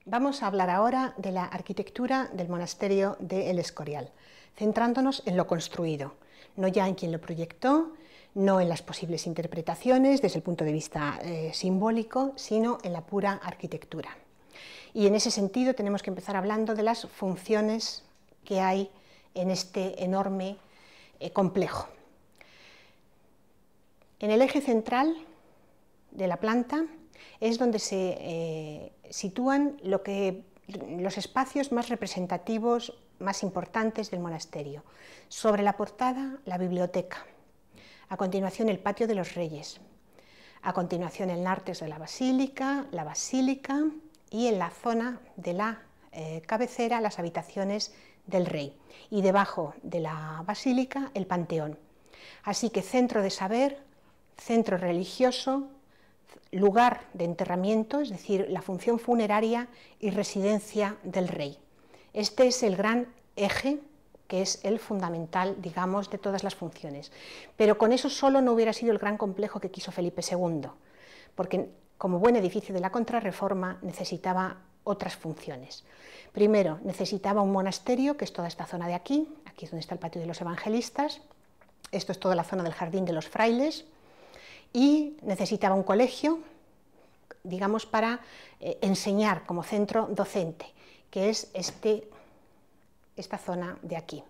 Vamos a hablar ahora de la arquitectura del monasterio de El Escorial, centrándonos en lo construido, no ya en quien lo proyectó, no en las posibles interpretaciones desde el punto de vista simbólico, sino en la pura arquitectura. Y en ese sentido tenemos que empezar hablando de las funciones que hay en este enorme complejo. En el eje central de la planta es donde se sitúan los espacios más representativos, más importantes del monasterio. Sobre la portada, la biblioteca. A continuación, el patio de los reyes. A continuación, el nártex de la basílica y en la zona de la cabecera, las habitaciones del rey. Y debajo de la basílica, el panteón. Así que centro de saber, centro religioso, lugar de enterramiento, es decir, la función funeraria y residencia del rey. Este es el gran eje, que es el fundamental, digamos, de todas las funciones. Pero con eso solo no hubiera sido el gran complejo que quiso Felipe II, porque como buen edificio de la Contrarreforma necesitaba otras funciones. Primero, necesitaba un monasterio, que es toda esta zona de aquí es donde está el patio de los evangelistas, esto es toda la zona del jardín de los frailes, y necesitaba un colegio, digamos, para enseñar como centro docente, que es esta zona de aquí.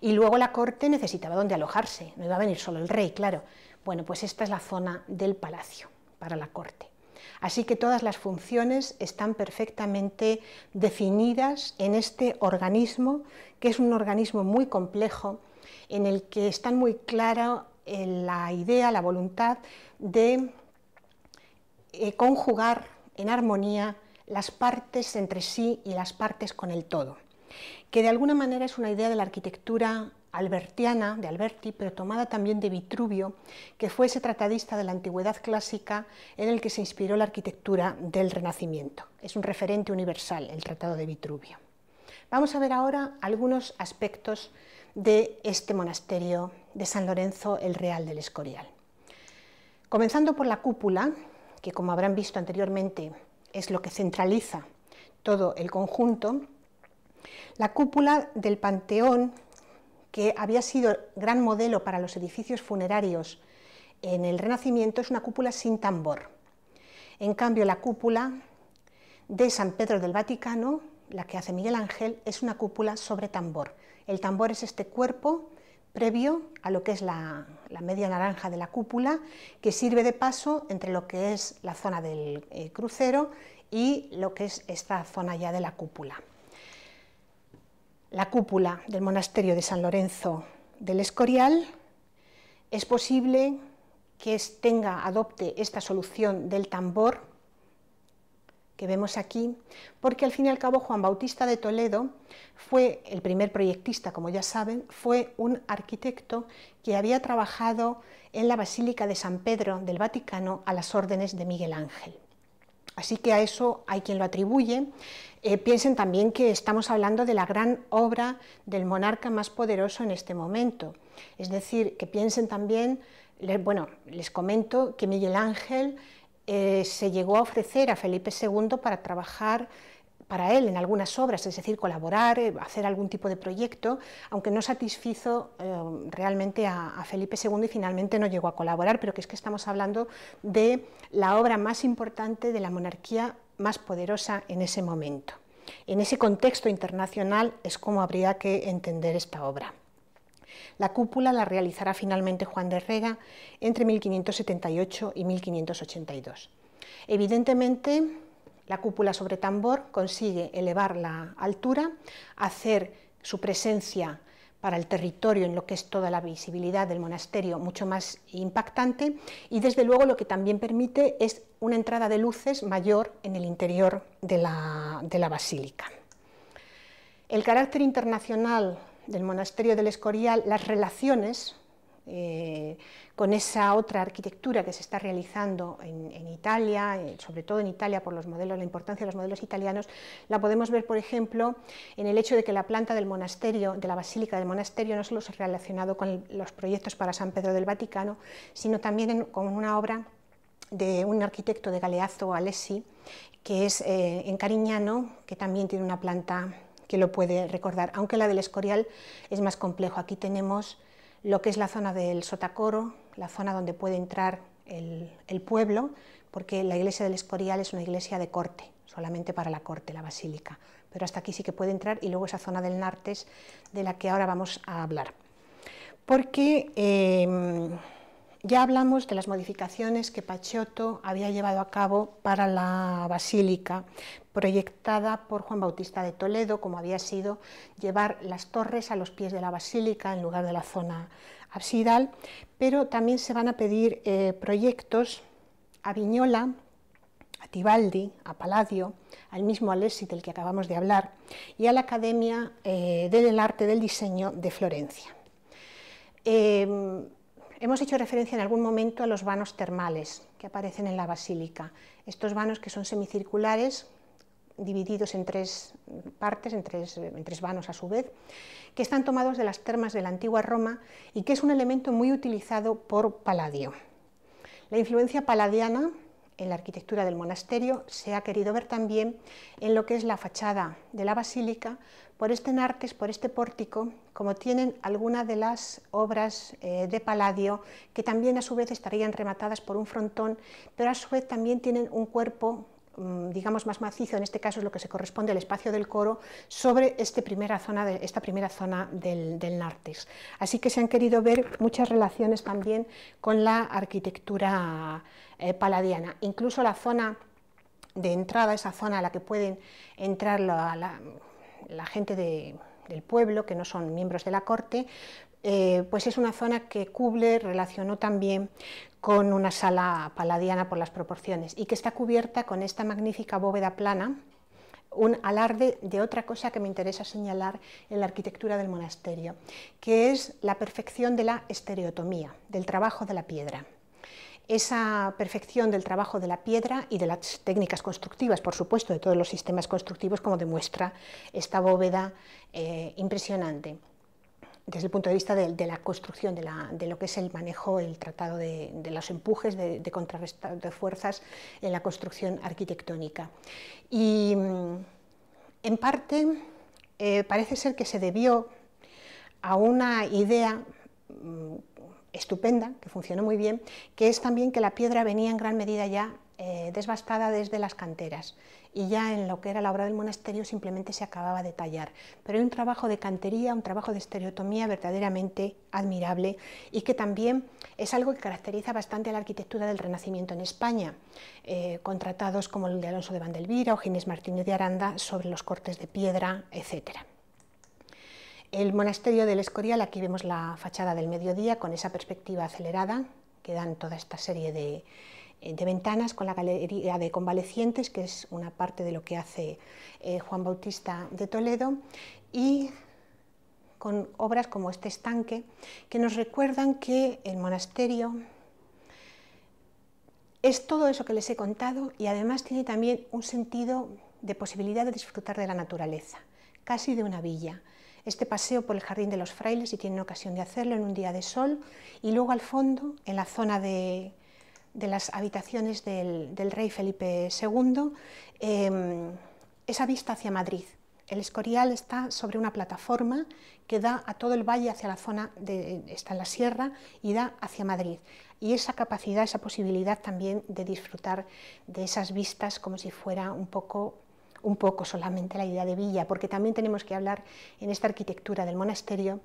Y luego la corte necesitaba donde alojarse, no iba a venir solo el rey, claro. Bueno, pues esta es la zona del palacio para la corte. Así que todas las funciones están perfectamente definidas en este organismo, que es un organismo muy complejo, en el que están muy claras la idea, la voluntad de conjugar en armonía las partes entre sí y las partes con el todo, que de alguna manera es una idea de la arquitectura albertiana, de Alberti, pero tomada también de Vitruvio, que fue ese tratadista de la antigüedad clásica en el que se inspiró la arquitectura del Renacimiento. Es un referente universal, el Tratado de Vitruvio. Vamos a ver ahora algunos aspectos de este monasterio de San Lorenzo el Real del Escorial. Comenzando por la cúpula, que como habrán visto anteriormente es lo que centraliza todo el conjunto, la cúpula del Panteón, que había sido gran modelo para los edificios funerarios en el Renacimiento, es una cúpula sin tambor. En cambio, la cúpula de San Pedro del Vaticano, la que hace Miguel Ángel, es una cúpula sobre tambor. El tambor es este cuerpo previo a lo que es la media naranja de la cúpula, que sirve de paso entre lo que es la zona del crucero y lo que es esta zona ya de la cúpula. La cúpula del monasterio de San Lorenzo del Escorial es posible que adopte esta solución del tambor que vemos aquí, porque al fin y al cabo Juan Bautista de Toledo fue el primer proyectista, como ya saben, fue un arquitecto que había trabajado en la Basílica de San Pedro del Vaticano a las órdenes de Miguel Ángel. Así que a eso hay quien lo atribuye. Piensen también que estamos hablando de la gran obra del monarca más poderoso en este momento. Es decir, que piensen también, bueno, les comento que Miguel Ángel se llegó a ofrecer a Felipe II para trabajar para él en algunas obras, es decir, colaborar, hacer algún tipo de proyecto, aunque no satisfizo realmente a Felipe II y finalmente no llegó a colaborar, pero que es que estamos hablando de la obra más importante de la monarquía más poderosa en ese momento. En ese contexto internacional es como habría que entender esta obra. La cúpula la realizará finalmente Juan de Rega entre 1578 y 1582. Evidentemente, la cúpula sobre tambor consigue elevar la altura, hacer su presencia para el territorio en lo que es toda la visibilidad del monasterio mucho más impactante y desde luego lo que también permite es una entrada de luces mayor en el interior de la basílica. El carácter internacional del monasterio del Escorial, las relaciones con esa otra arquitectura que se está realizando en Italia, sobre todo en Italia por los modelos, la importancia de los modelos italianos, la podemos ver, por ejemplo, en el hecho de que la planta del monasterio, de la basílica del monasterio, no solo se ha relacionado con los proyectos para San Pedro del Vaticano, sino también con una obra de un arquitecto de Galeazzo Alessi, que es en Cariñano, que también tiene una planta que lo puede recordar, aunque la del Escorial es más complejo. Aquí tenemos lo que es la zona del Sotacoro, la zona donde puede entrar el pueblo, porque la iglesia del Escorial es una iglesia de corte, solamente para la corte, la basílica, pero hasta aquí sí que puede entrar, y luego esa zona del Nartes, de la que ahora vamos a hablar. Porque ya hablamos de las modificaciones que Pacciotto había llevado a cabo para la basílica, proyectada por Juan Bautista de Toledo, como había sido llevar las torres a los pies de la basílica en lugar de la zona absidal, pero también se van a pedir proyectos a Vignola, a Tibaldi, a Palladio, al mismo Alessi del que acabamos de hablar, y a la Academia del Arte del Diseño de Florencia. Hemos hecho referencia en algún momento a los vanos termales que aparecen en la basílica. Estos vanos, que son semicirculares, divididos en tres partes, en tres vanos a su vez, que están tomados de las termas de la antigua Roma y que es un elemento muy utilizado por Palladio. La influencia palladiana en la arquitectura del monasterio se ha querido ver también en lo que es la fachada de la basílica, por este Nartes, por este pórtico, como tienen algunas de las obras de Palladio, que también a su vez estarían rematadas por un frontón, pero a su vez también tienen un cuerpo, digamos, más macizo, en este caso es lo que se corresponde al espacio del coro, sobre esta primera zona del Nartes. Así que se han querido ver muchas relaciones también con la arquitectura palladiana. Incluso la zona de entrada, esa zona a la que pueden entrar la gente del pueblo, que no son miembros de la corte, pues es una zona que Kubler relacionó también con una sala palladiana por las proporciones, y que está cubierta con esta magnífica bóveda plana, un alarde de otra cosa que me interesa señalar en la arquitectura del monasterio, que es la perfección de la estereotomía, del trabajo de la piedra. Esa perfección del trabajo de la piedra y de las técnicas constructivas, por supuesto, de todos los sistemas constructivos, como demuestra esta bóveda impresionante, desde el punto de vista de la construcción, de lo que es el manejo, el tratado de los empujes, de contrarrestar de fuerzas en la construcción arquitectónica. Y en parte parece ser que se debió a una idea estupenda, que funcionó muy bien, que es también que la piedra venía en gran medida ya desbastada desde las canteras, y ya en lo que era la obra del monasterio simplemente se acababa de tallar. Pero hay un trabajo de cantería, un trabajo de estereotomía verdaderamente admirable, y que también es algo que caracteriza bastante a la arquitectura del Renacimiento en España, con tratados como el de Alonso de Vandelvira o Ginés Martínez de Aranda sobre los cortes de piedra, etcétera. El monasterio del Escorial, aquí vemos la fachada del mediodía con esa perspectiva acelerada que dan toda esta serie de ventanas, con la galería de convalecientes, que es una parte de lo que hace Juan Bautista de Toledo, y con obras como este estanque, que nos recuerdan que el monasterio es todo eso que les he contado, y además tiene también un sentido de posibilidad de disfrutar de la naturaleza, casi de una villa. Este paseo por el Jardín de los Frailes, si tienen ocasión de hacerlo en un día de sol, y luego al fondo, en la zona de las habitaciones del rey Felipe II, esa vista hacia Madrid. El Escorial está sobre una plataforma que da a todo el valle hacia la zona, está en la sierra, y da hacia Madrid. Y esa capacidad, esa posibilidad también de disfrutar de esas vistas como si fuera un poco solamente la idea de villa, porque también tenemos que hablar en esta arquitectura del monasterio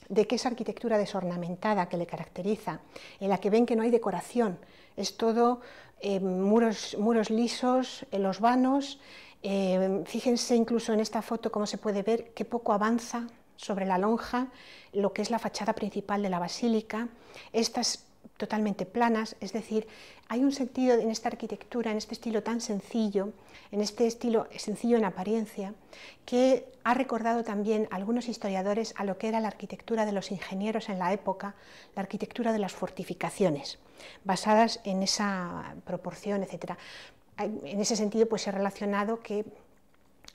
de que esa arquitectura desornamentada que le caracteriza, en la que ven que no hay decoración, es todo muros lisos, en los vanos. Fíjense incluso en esta foto cómo se puede ver que poco avanza sobre la lonja lo que es la fachada principal de la basílica. Estas totalmente planas, es decir, hay un sentido en esta arquitectura, en este estilo tan sencillo, en este estilo sencillo en apariencia, que ha recordado también a algunos historiadores a lo que era la arquitectura de los ingenieros en la época, la arquitectura de las fortificaciones, basadas en esa proporción, etc. En ese sentido, pues se ha relacionado que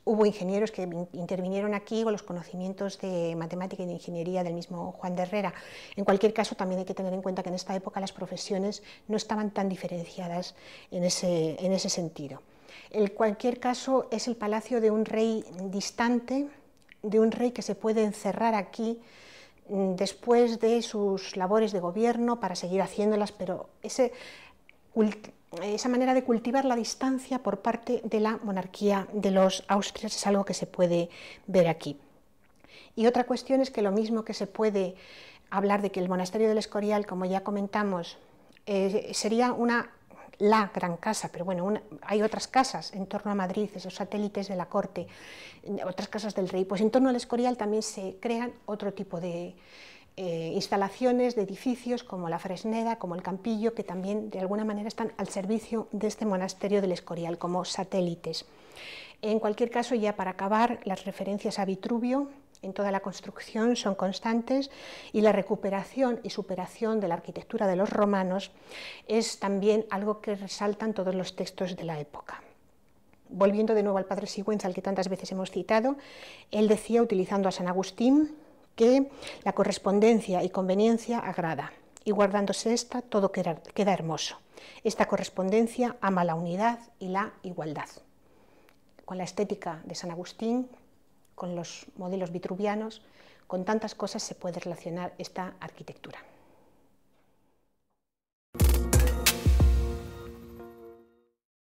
hubo ingenieros que intervinieron aquí con los conocimientos de matemática y de ingeniería del mismo Juan de Herrera. En cualquier caso, también hay que tener en cuenta que en esta época las profesiones no estaban tan diferenciadas en ese sentido. En cualquier caso, es el palacio de un rey distante, de un rey que se puede encerrar aquí después de sus labores de gobierno para seguir haciéndolas, pero esa manera de cultivar la distancia por parte de la monarquía de los Austrias es algo que se puede ver aquí. Y otra cuestión es que lo mismo que se puede hablar de que el monasterio del Escorial, como ya comentamos, sería la gran casa, pero bueno, hay otras casas en torno a Madrid, esos satélites de la corte, otras casas del rey, pues en torno al Escorial también se crean otro tipo de instalaciones, de edificios como la Fresneda, como el Campillo, que también de alguna manera están al servicio de este monasterio del Escorial como satélites. En cualquier caso, ya para acabar, las referencias a Vitruvio en toda la construcción son constantes y la recuperación y superación de la arquitectura de los romanos es también algo que resaltan todos los textos de la época. Volviendo de nuevo al padre Sigüenza, al que tantas veces hemos citado, él decía, utilizando a San Agustín, que la correspondencia y conveniencia agrada, y guardándose esta, todo queda hermoso. Esta correspondencia ama la unidad y la igualdad. Con la estética de San Agustín, con los modelos vitruvianos, con tantas cosas se puede relacionar esta arquitectura.